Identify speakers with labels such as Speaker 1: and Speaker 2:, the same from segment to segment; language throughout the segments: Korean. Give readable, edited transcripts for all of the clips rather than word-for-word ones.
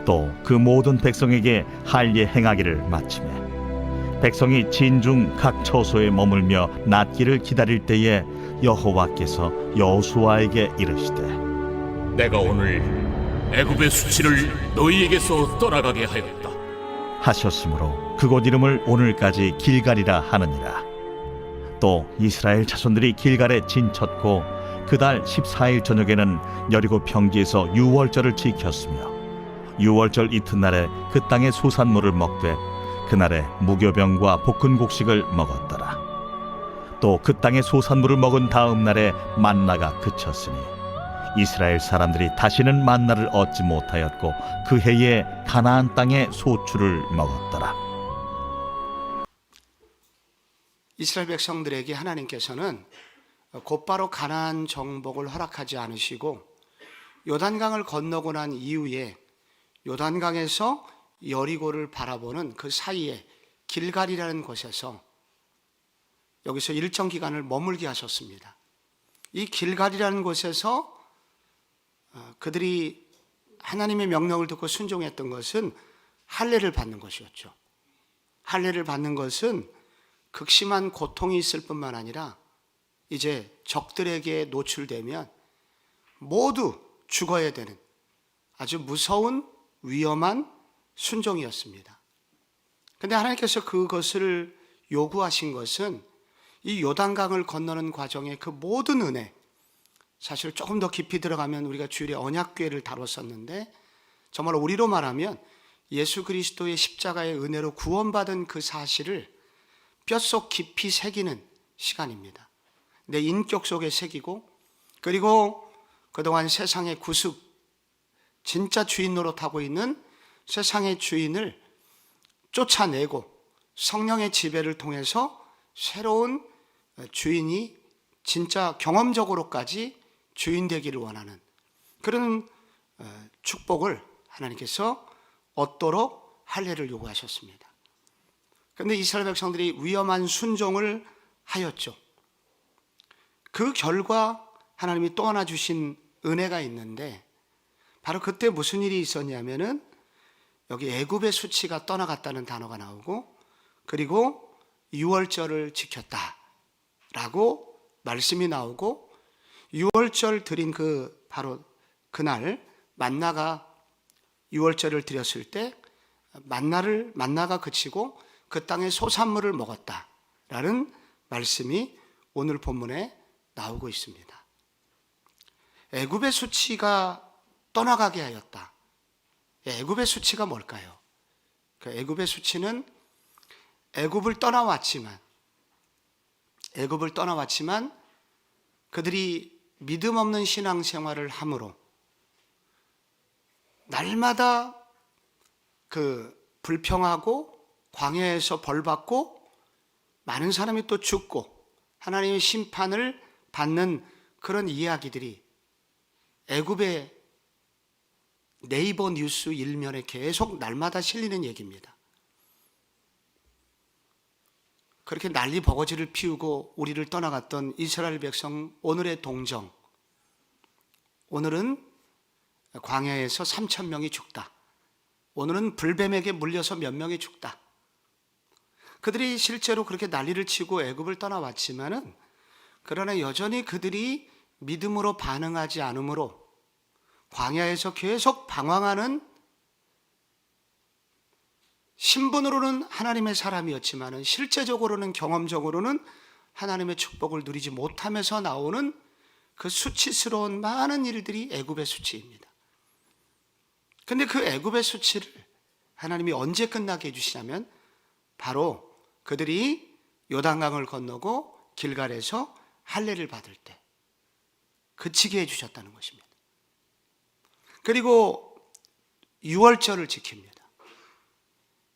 Speaker 1: 또 그 모든 백성에게 할례 행하기를 마치매 백성이 진중 각 처소에 머물며 낫기를 기다릴 때에 여호와께서 여호수아에게 이르시되
Speaker 2: 내가 오늘 애굽의 수치를 너희에게서 떠나가게 하였다.
Speaker 1: 하셨으므로 그곳 이름을 오늘까지 길갈이라 하느니라. 또 이스라엘 자손들이 길갈에 진쳤고 그달 14일 저녁에는 여리고 평지에서 유월절을 지켰으며 유월절 이튿날에 그 땅의 소산물을 먹되 그날에 무교병과 볶은 곡식을 먹었더라. 또 그 땅의 소산물을 먹은 다음 날에 만나가 그쳤으니 이스라엘 사람들이 다시는 만나를 얻지 못하였고 그 해에 가나안 땅의 소출을 먹었더라.
Speaker 3: 이스라엘 백성들에게 하나님께서는 곧바로 가나안 정복을 허락하지 않으시고 요단강을 건너고 난 이후에 요단강에서 여리고를 바라보는 그 사이에 길갈이라는 곳에서 여기서 일정 기간을 머물게 하셨습니다. 이 길갈이라는 곳에서 그들이 하나님의 명령을 듣고 순종했던 것은 할례를 받는 것이었죠. 할례를 받는 것은 극심한 고통이 있을 뿐만 아니라 이제 적들에게 노출되면 모두 죽어야 되는 아주 무서운 위험한 순종이었습니다. 그런데 하나님께서 그것을 요구하신 것은 이 요단강을 건너는 과정의 그 모든 은혜, 사실 조금 더 깊이 들어가면 우리가 주일에 언약궤를 다뤘었는데 정말 우리로 말하면 예수 그리스도의 십자가의 은혜로 구원받은 그 사실을 뼛속 깊이 새기는 시간입니다. 내 인격 속에 새기고, 그리고 그동안 세상의 구습, 진짜 주인 노릇하고 있는 세상의 주인을 쫓아내고 성령의 지배를 통해서 새로운 주인이 진짜 경험적으로까지 주인 되기를 원하는 그런 축복을 하나님께서 얻도록 할례를 요구하셨습니다. 그런데 이스라엘 백성들이 위험한 순종을 하였죠. 그 결과 하나님이 또 하나 주신 은혜가 있는데 바로 그때 무슨 일이 있었냐면은 여기 애굽의 수치가 떠나갔다는 단어가 나오고 그리고 유월절을 지켰다라고 말씀이 나오고 유월절 드린 바로 그날 만나가 유월절을 드렸을 때 만나가 그치고 그 땅의 소산물을 먹었다라는 말씀이 오늘 본문에 나오고 있습니다. 애굽의 수치가 떠나가게 하였다. 애굽의 수치가 뭘까요? 그 애굽의 수치는 애굽을 떠나왔지만 그들이 믿음 없는 신앙생활을 함으로 날마다 그 불평하고 광야에서 벌받고 많은 사람이 또 죽고 하나님의 심판을 받는 그런 이야기들이 애굽의 네이버 뉴스 일면에 계속 날마다 실리는 얘기입니다. 그렇게 난리 버거지를 피우고 우리를 떠나갔던 이스라엘 백성 오늘의 동정, 오늘은 광야에서 3,000명이 죽다. 오늘은 불뱀에게 물려서 몇 명이 죽다. 그들이 실제로 그렇게 난리를 치고 애굽을 떠나왔지만은 그러나 여전히 그들이 믿음으로 반응하지 않으므로 광야에서 계속 방황하는 신분으로는 하나님의 사람이었지만은 실제적으로는 경험적으로는 하나님의 축복을 누리지 못하면서 나오는 그 수치스러운 많은 일들이 애굽의 수치입니다. 근데 그 애굽의 수치를 하나님이 언제 끝나게 해주시냐면 바로 그들이 요단강을 건너고 길갈에서 할례를 받을 때 그치게 해주셨다는 것입니다. 그리고 유월절을 지킵니다.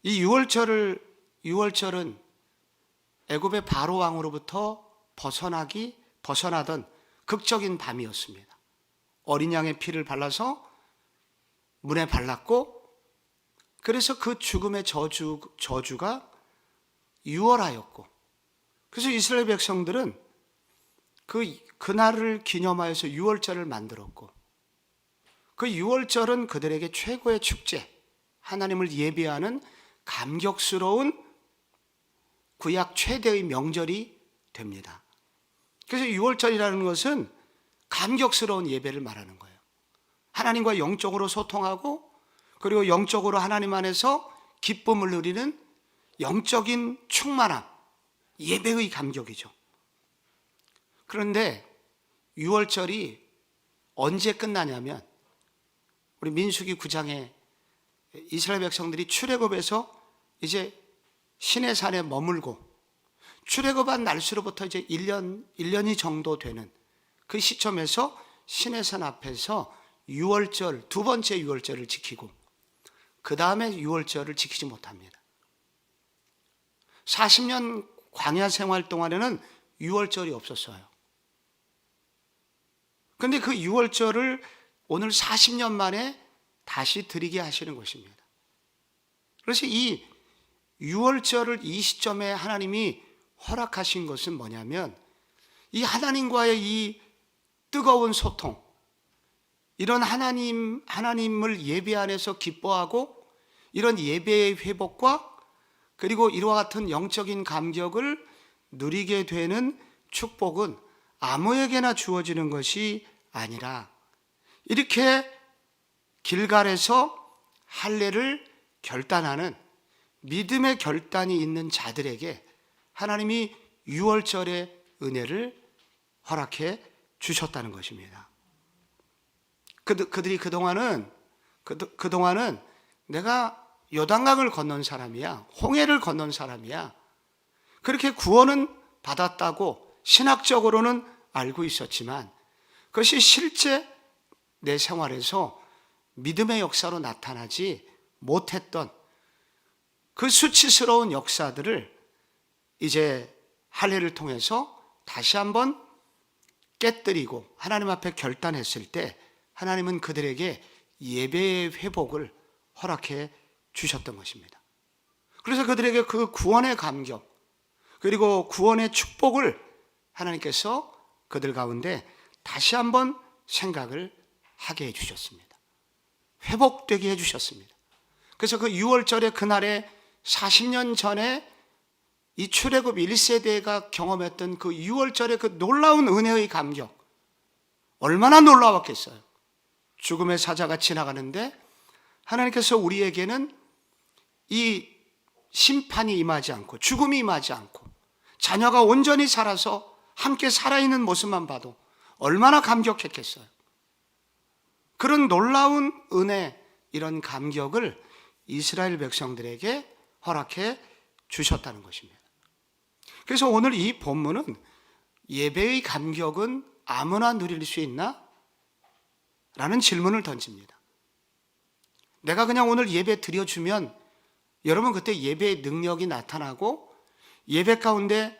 Speaker 3: 이 유월절은 애굽의 바로 왕으로부터 벗어나던 극적인 밤이었습니다. 어린 양의 피를 발라서 문에 발랐고 그래서 그 죽음의 저주가 유월하였고 그래서 이스라엘 백성들은 그날을 기념하여서 유월절을 만들었고 그 유월절은 그들에게 최고의 축제, 하나님을 예배하는 감격스러운 구약 최대의 명절이 됩니다. 그래서 6월절이라는 것은 감격스러운 예배를 말하는 거예요. 하나님과 영적으로 소통하고 그리고 영적으로 하나님 안에서 기쁨을 누리는 영적인 충만함, 예배의 감격이죠. 그런데 6월절이 언제 끝나냐면 우리 민수기 9장에 이스라엘 백성들이 출애굽에서 이제 시내산에 머물고 출애굽한 날수로부터 이제 1년이 정도 되는 그 시점에서 시내산 앞에서 6월절, 두 번째 6월절을 지키고 그 다음에 6월절을 지키지 못합니다. 40년 광야 생활 동안에는 6월절이 없었어요. 그런데 그 6월절을 오늘 40년 만에 다시 드리게 하시는 것입니다. 그래서 이 6월절을 이 시점에 하나님이 허락하신 것은 뭐냐면 이 하나님과의 이 뜨거운 소통, 이런 하나님을 예배 안에서 기뻐하고 이런 예배의 회복과 그리고 이와 같은 영적인 감격을 누리게 되는 축복은 아무에게나 주어지는 것이 아니라 이렇게 길갈에서 할례를 결단하는 믿음의 결단이 있는 자들에게 하나님이 6월절의 은혜를 허락해 주셨다는 것입니다. 그들이 그동안은 내가 요단강을 건넌 사람이야, 홍해를 건넌 사람이야, 그렇게 구원은 받았다고 신학적으로는 알고 있었지만 그것이 실제 내 생활에서 믿음의 역사로 나타나지 못했던 그 수치스러운 역사들을 이제 할례를 통해서 다시 한번 깨뜨리고 하나님 앞에 결단했을 때 하나님은 그들에게 예배의 회복을 허락해 주셨던 것입니다. 그래서 그들에게 그 구원의 감격 그리고 구원의 축복을 하나님께서 그들 가운데 다시 한번 생각을 하게 해주셨습니다. 회복되게 해주셨습니다. 그래서 그 6월절의 그날에 40년 전에 이 출애굽 1세대가 경험했던 그 6월절의 그 놀라운 은혜의 감격, 얼마나 놀라웠겠어요. 죽음의 사자가 지나가는데 하나님께서 우리에게는 이 심판이 임하지 않고 죽음이 임하지 않고 자녀가 온전히 살아서 함께 살아있는 모습만 봐도 얼마나 감격했겠어요. 그런 놀라운 은혜, 이런 감격을 이스라엘 백성들에게 허락해 주셨다는 것입니다. 그래서 오늘 이 본문은 예배의 감격은 아무나 누릴 수 있나? 라는 질문을 던집니다. 내가 그냥 오늘 예배 드려주면 여러분 그때 예배의 능력이 나타나고 예배 가운데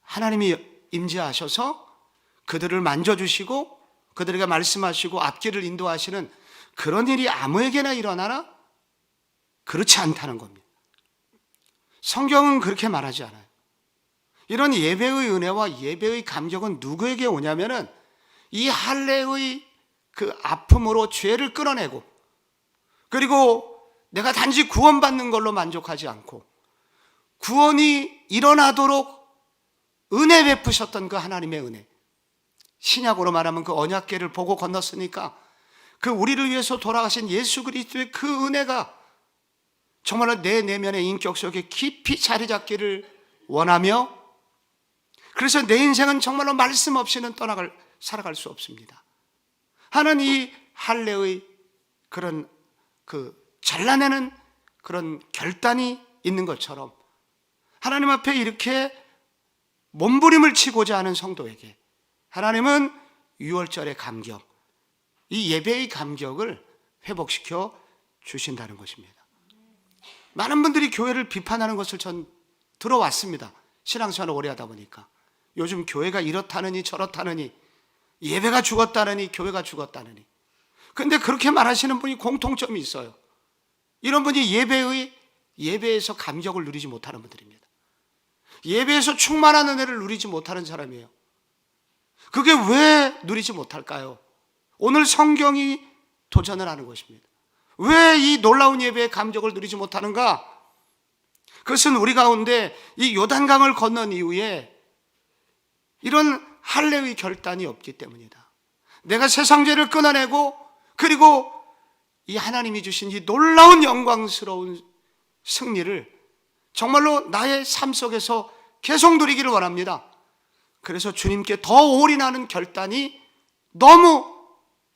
Speaker 3: 하나님이 임재하셔서 그들을 만져주시고 그들에게 말씀하시고 앞길을 인도하시는 그런 일이 아무에게나 일어나나? 그렇지 않다는 겁니다. 성경은 그렇게 말하지 않아요. 이런 예배의 은혜와 예배의 감격은 누구에게 오냐면은 이 할례의 그 아픔으로 죄를 끌어내고 그리고 내가 단지 구원받는 걸로 만족하지 않고 구원이 일어나도록 은혜 베푸셨던 그 하나님의 은혜, 신약으로 말하면 그 언약궤를 보고 건넜으니까 그 우리를 위해서 돌아가신 예수 그리스도의 그 은혜가 정말로 내 내면의 인격 속에 깊이 자리 잡기를 원하며 그래서 내 인생은 정말로 말씀 없이는 살아갈 수 없습니다 하는 이 할례의 그런 그 잘라내는 그런 결단이 있는 것처럼 하나님 앞에 이렇게 몸부림을 치고자 하는 성도에게 하나님은 6월절의 감격, 이 예배의 감격을 회복시켜 주신다는 것입니다. 많은 분들이 교회를 비판하는 것을 전 들어왔습니다. 신앙생활을 오래 하다 보니까 요즘 교회가 이렇다느니 저렇다느니 예배가 죽었다느니 교회가 죽었다느니. 그런데 그렇게 말하시는 분이 공통점이 있어요. 이런 분이 예배에서 감격을 누리지 못하는 분들입니다. 예배에서 충만한 은혜를 누리지 못하는 사람이에요. 그게 왜 누리지 못할까요? 오늘 성경이 도전을 하는 것입니다. 왜 이 놀라운 예배의 감격을 누리지 못하는가? 그것은 우리 가운데 이 요단강을 건넌 이후에 이런 할례의 결단이 없기 때문이다. 내가 세상 죄를 끊어내고 그리고 이 하나님이 주신 이 놀라운 영광스러운 승리를 정말로 나의 삶 속에서 계속 누리기를 원합니다. 그래서 주님께 더 올인하는 결단이 너무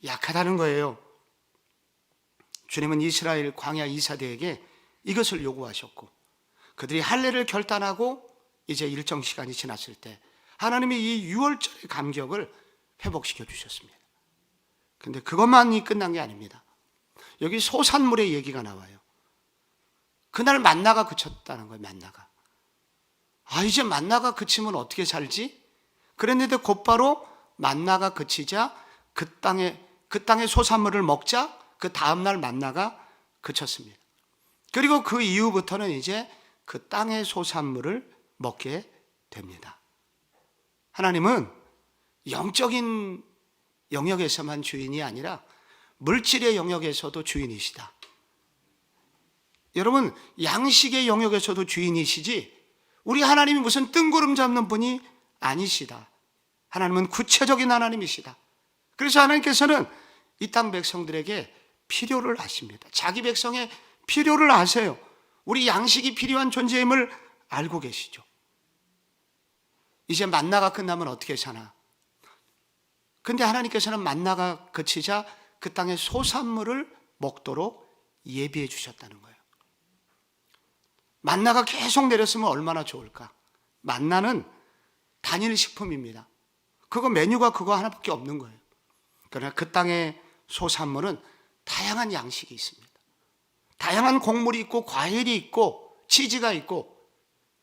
Speaker 3: 약하다는 거예요. 주님은 이스라엘 광야 2사대에게 이것을 요구하셨고 그들이 할례를 결단하고 이제 일정 시간이 지났을 때 하나님이 이 유월절의 감격을 회복시켜 주셨습니다. 그런데 그것만이 끝난 게 아닙니다. 여기 소산물의 얘기가 나와요. 그날 만나가 그쳤다는 거예요. 만나가. 이제 만나가 그치면 어떻게 살지? 그랬는데 곧바로 만나가 그치자 그 땅의 소산물을 먹자 그 다음날 만나가 그쳤습니다. 그리고 그 이후부터는 이제 그 땅의 소산물을 먹게 됩니다. 하나님은 영적인 영역에서만 주인이 아니라 물질의 영역에서도 주인이시다. 여러분, 양식의 영역에서도 주인이시지 우리 하나님이 무슨 뜬구름 잡는 분이 아니시다. 하나님은 구체적인 하나님이시다. 그래서 하나님께서는 이 땅 백성들에게 필요를 아십니다. 자기 백성의 필요를 아세요. 우리 양식이 필요한 존재임을 알고 계시죠. 이제 만나가 끝나면 어떻게 사나? 근데 하나님께서는 만나가 그치자 그 땅의 소산물을 먹도록 예비해 주셨다는 거예요. 만나가 계속 내렸으면 얼마나 좋을까? 만나는 단일 식품입니다. 그거 메뉴가 그거 하나밖에 없는 거예요. 그러나 그 땅의 소산물은 다양한 양식이 있습니다. 다양한 곡물이 있고 과일이 있고 치즈가 있고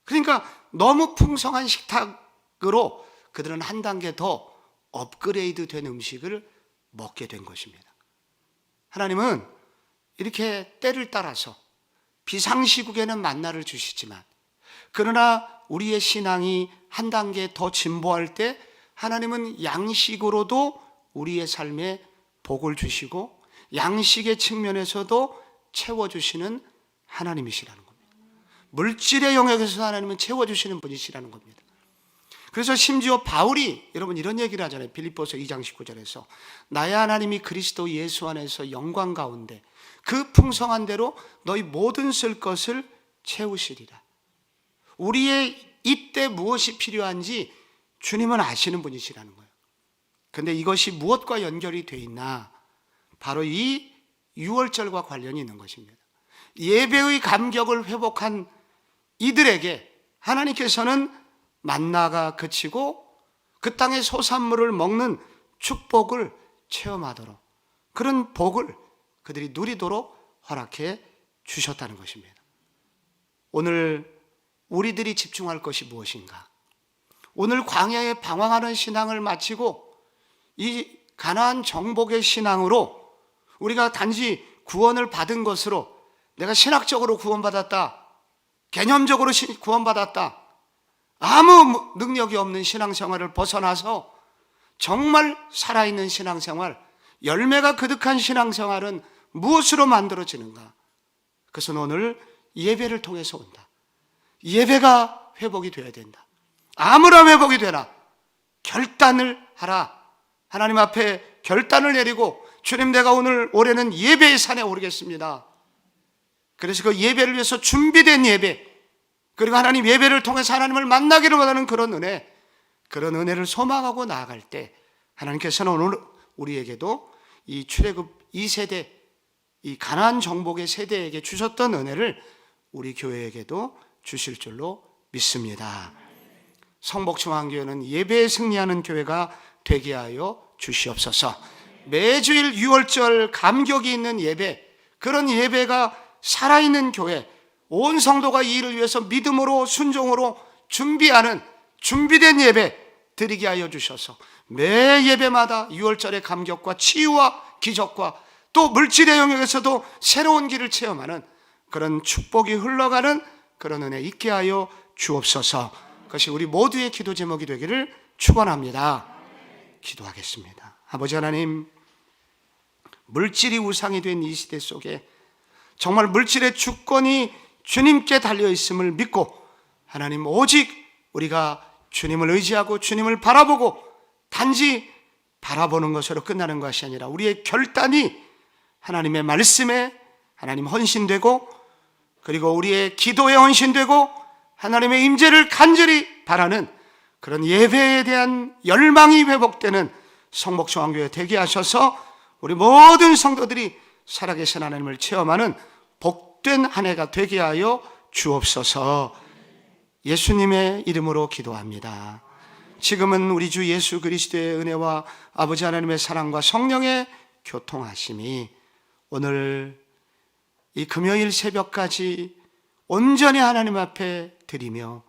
Speaker 3: 그러니까 너무 풍성한 식탁으로 그들은 한 단계 더 업그레이드 된 음식을 먹게 된 것입니다. 하나님은 이렇게 때를 따라서 비상시국에는 만나를 주시지만 그러나 우리의 신앙이 한 단계 더 진보할 때 하나님은 양식으로도 우리의 삶에 복을 주시고 양식의 측면에서도 채워주시는 하나님이시라는 겁니다. 물질의 영역에서 하나님은 채워주시는 분이시라는 겁니다. 그래서 심지어 바울이 여러분 이런 얘기를 하잖아요. 빌립보서 2장 19절에서 나의 하나님이 그리스도 예수 안에서 영광 가운데 그 풍성한 대로 너희 모든 쓸 것을 채우시리라. 우리의 이때 무엇이 필요한지 주님은 아시는 분이시라는 거예요. 그런데 이것이 무엇과 연결이 돼 있나? 바로 이 유월절과 관련이 있는 것입니다. 예배의 감격을 회복한 이들에게 하나님께서는 만나가 그치고 그 땅의 소산물을 먹는 축복을 체험하도록 그런 복을 그들이 누리도록 허락해 주셨다는 것입니다. 오늘 우리들이 집중할 것이 무엇인가? 오늘 광야에 방황하는 신앙을 마치고 이 가나안 정복의 신앙으로 우리가 단지 구원을 받은 것으로 내가 신학적으로 구원받았다, 개념적으로 구원받았다, 아무 능력이 없는 신앙생활을 벗어나서 정말 살아있는 신앙생활, 열매가 그득한 신앙생활은 무엇으로 만들어지는가? 그것은 오늘 예배를 통해서 온다. 예배가 회복이 되어야 된다. 아무런 회복이 되나 결단을 하라. 하나님 앞에 결단을 내리고 주님 내가 올해는 예배의 산에 오르겠습니다. 그래서 그 예배를 위해서 준비된 예배, 그리고 하나님 예배를 통해서 하나님을 만나기를 원하는 그런 은혜를 소망하고 나아갈 때 하나님께서는 오늘 우리에게도 이 출애굽 2세대, 이 가나안 정복의 세대에게 주셨던 은혜를 우리 교회에게도 주실 줄로 믿습니다. 성복중앙교회는 예배에 승리하는 교회가 되게 하여 주시옵소서. 매주일 유월절 감격이 있는 예배, 그런 예배가 살아있는 교회, 온 성도가 이 일을 위해서 믿음으로 순종으로 준비하는 준비된 예배 드리게 하여 주셔서 매 예배마다 유월절의 감격과 치유와 기적과 또 물질의 영역에서도 새로운 길을 체험하는 그런 축복이 흘러가는 그런 은혜 있게 하여 주옵소서. 그것이 우리 모두의 기도 제목이 되기를 축원합니다. 기도하겠습니다. 아버지 하나님, 물질이 우상이 된 이 시대 속에 정말 물질의 주권이 주님께 달려 있음을 믿고 하나님 오직 우리가 주님을 의지하고 주님을 바라보고 단지 바라보는 것으로 끝나는 것이 아니라 우리의 결단이 하나님의 말씀에 하나님 헌신되고 그리고 우리의 기도에 헌신되고 하나님의 임재를 간절히 바라는 그런 예배에 대한 열망이 회복되는 성목중앙교회 되게 하셔서 우리 모든 성도들이 살아계신 하나님을 체험하는 복된 한 해가 되게 하여 주옵소서. 예수님의 이름으로 기도합니다. 지금은 우리 주 예수 그리스도의 은혜와 아버지 하나님의 사랑과 성령의 교통하심이 오늘 이 금요일 새벽까지 온전히 하나님 앞에 드리며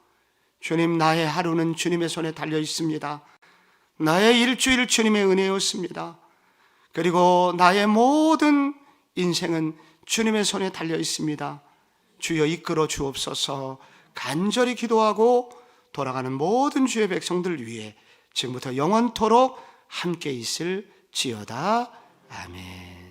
Speaker 3: 주님, 나의 하루는 주님의 손에 달려 있습니다. 나의 일주일 주님의 은혜였습니다. 그리고 나의 모든 인생은 주님의 손에 달려 있습니다. 주여 이끌어 주옵소서. 간절히 기도하고 돌아가는 모든 주의 백성들 위해 지금부터 영원토록 함께 있을지어다. 아멘.